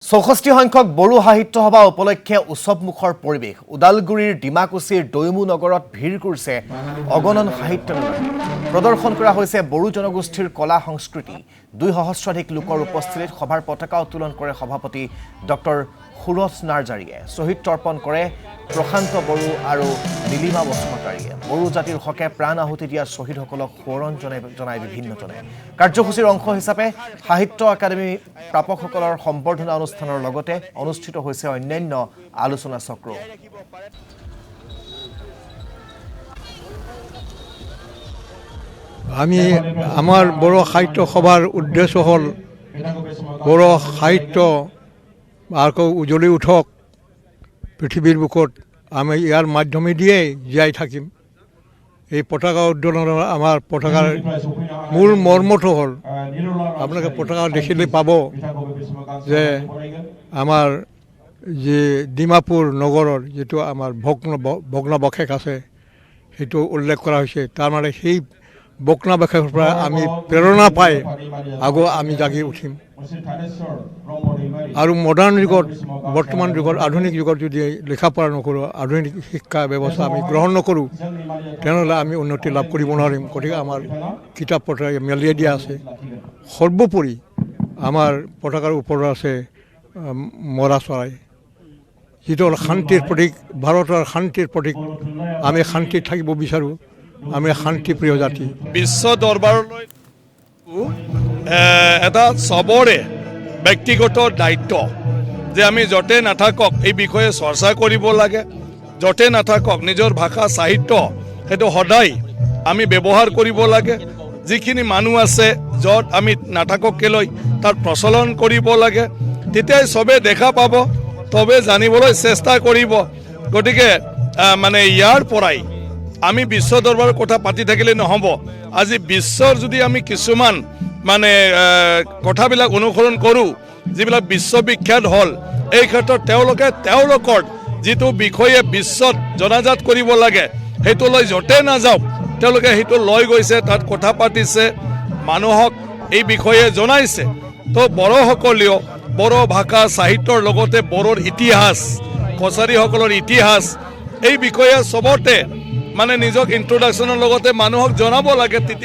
64 সংখ্যক বড়ো সাহিত্য সভা উপলক্ষে উৎসৱমুখৰ পৰিৱেশ উদালগুৰিৰ ডিমাকুছিৰ দৈমু নগৰত ভিৰ কৰিছে অগণন সাহিত্যপ্ৰেমী প্ৰদৰ্শন কৰা হৈছে বড়ো জনগোষ্ঠীৰ কলা সংস্কৃতি 2 সহস্ৰাধিক লোকৰ উপস্থিতিত সভাৰ পতাকা উত্তোলন কৰে সভাপতি ডক্টৰ সুৰজ নাৰ্জাৰীয়ে শহীদ তৰ্পণ কৰে প্ৰশান্ত বড়ো আৰু নীলিমা বসুমতাৰীয়ে বড়ো জাতিৰ হকে প্ৰাণ আহুতি দিয়া শহীদসকলক সোঁৱৰণ জনায় বিভিন্নজনে কাৰ্যসূচীৰ অংশ হিচাপে সাহিত্য একাডেমী প্ৰাপকসকলৰ সম্বৰ্ধনা অনুষ্ঠানৰ লগতে অনুষ্ঠিত হৈছে অন্যান্য আলোচনা চক্ৰ আমি আমাৰ বড়ো সাহিত্য সভাৰ উদ্দেশ্য হ'ল বড়ো সাহিত্য আকৌ উজ্বলি উঠক পৃথিৱীৰ বুকত আমি ইয়াৰ মাধ্যমে দিয়েই জীয়াই থাকিম এই পতাকা উত্তোলনৰ আমাৰ পতাকাৰ মূল মৰ্মটো হ'ল আপোনালোকে পতাকা দেখিলে পাব যে আমাৰ যি ডিমাপুৰ নগৰৰ যিটো আমাৰ ভগ্নাৱশেষ আছে সেইটো উল্লেখ কৰা হৈছে তাৰমানে সেই ভগ্নাৱশেষৰ পৰা আমি প্ৰেৰণা পাই আগো আমি জাগি উঠিম আৰু মডাৰ্ণ যুগত বৰ্তমান যুগত আধুনিক যুগত যদি লেখা পঢ়া নকৰোঁ আধুনিক শিক্ষা ব্যৱস্থা আমি গ্ৰহণ নকৰোঁ তেনেহ'লে আমি উন্নতি লাভ কৰিব নোৱাৰিম গতিকে আমাৰ কিতাপ পত্ৰ মেলিয়াই দিয়া আছে সৰ্বোপৰি আমাৰ পতাকাৰ ওপৰত আছে মৰা চৰাই যিটো হ'ল শান্তিৰ প্ৰতীক ভাৰতৰ শান্তিৰ প্ৰতীক আমি শান্তিত থাকিব বিচাৰোঁ আমি শান্তিপ্ৰিয় জাতি বিশ্ব দৰবাৰলৈ এটা সবৰে ব্যক্তিগত দায়িত্ব যে আমি য'তে নাথাকক এই বিষয়ে চৰ্চা কৰিব লাগে য'তে নাথাকক নিজৰ ভাষা সাহিত্য সেইটো সদায় আমি ব্যৱহাৰ কৰিব লাগে যিখিনি মানুহ আছে য'ত আমি নাথাকক কেলৈ তাৰ প্ৰচলন কৰিব লাগে তেতিয়াই চবে দেখা পাব তবে জানিবলৈ চেষ্টা কৰিব গতিকে মানে ইয়াৰ পৰাই আমি বিশ্ব দৰবাৰৰ কথা পাতি থাকিলে নহ'ব আজি বিশ্বৰ যদি আমি কিছুমান মানে কথাবিলাক অনুসৰণ কৰোঁ যিবিলাক বিশ্ববিখ্যাত হ'ল এই ক্ষেত্ৰত তেওঁলোকৰ যিটো বিষয়ে বিশ্বত জনাজাত কৰিব লাগে সেইটো লৈ য'তে নাযাওক তেওঁলোকে সেইটো লৈ গৈছে তাত কথা পাতিছে মানুহক এই বিষয়ে জনাইছে তো বড়োসকলেও বড়ো ভাষা সাহিত্যৰ লগতে বড়োৰ ইতিহাস কছাৰীসকলৰ ইতিহাস এই বিষয়ে চবতে মানে নিজক ইন্ট্ৰডাকশ্যনৰ লগতে মানুহক জনাব লাগে তেতিয়া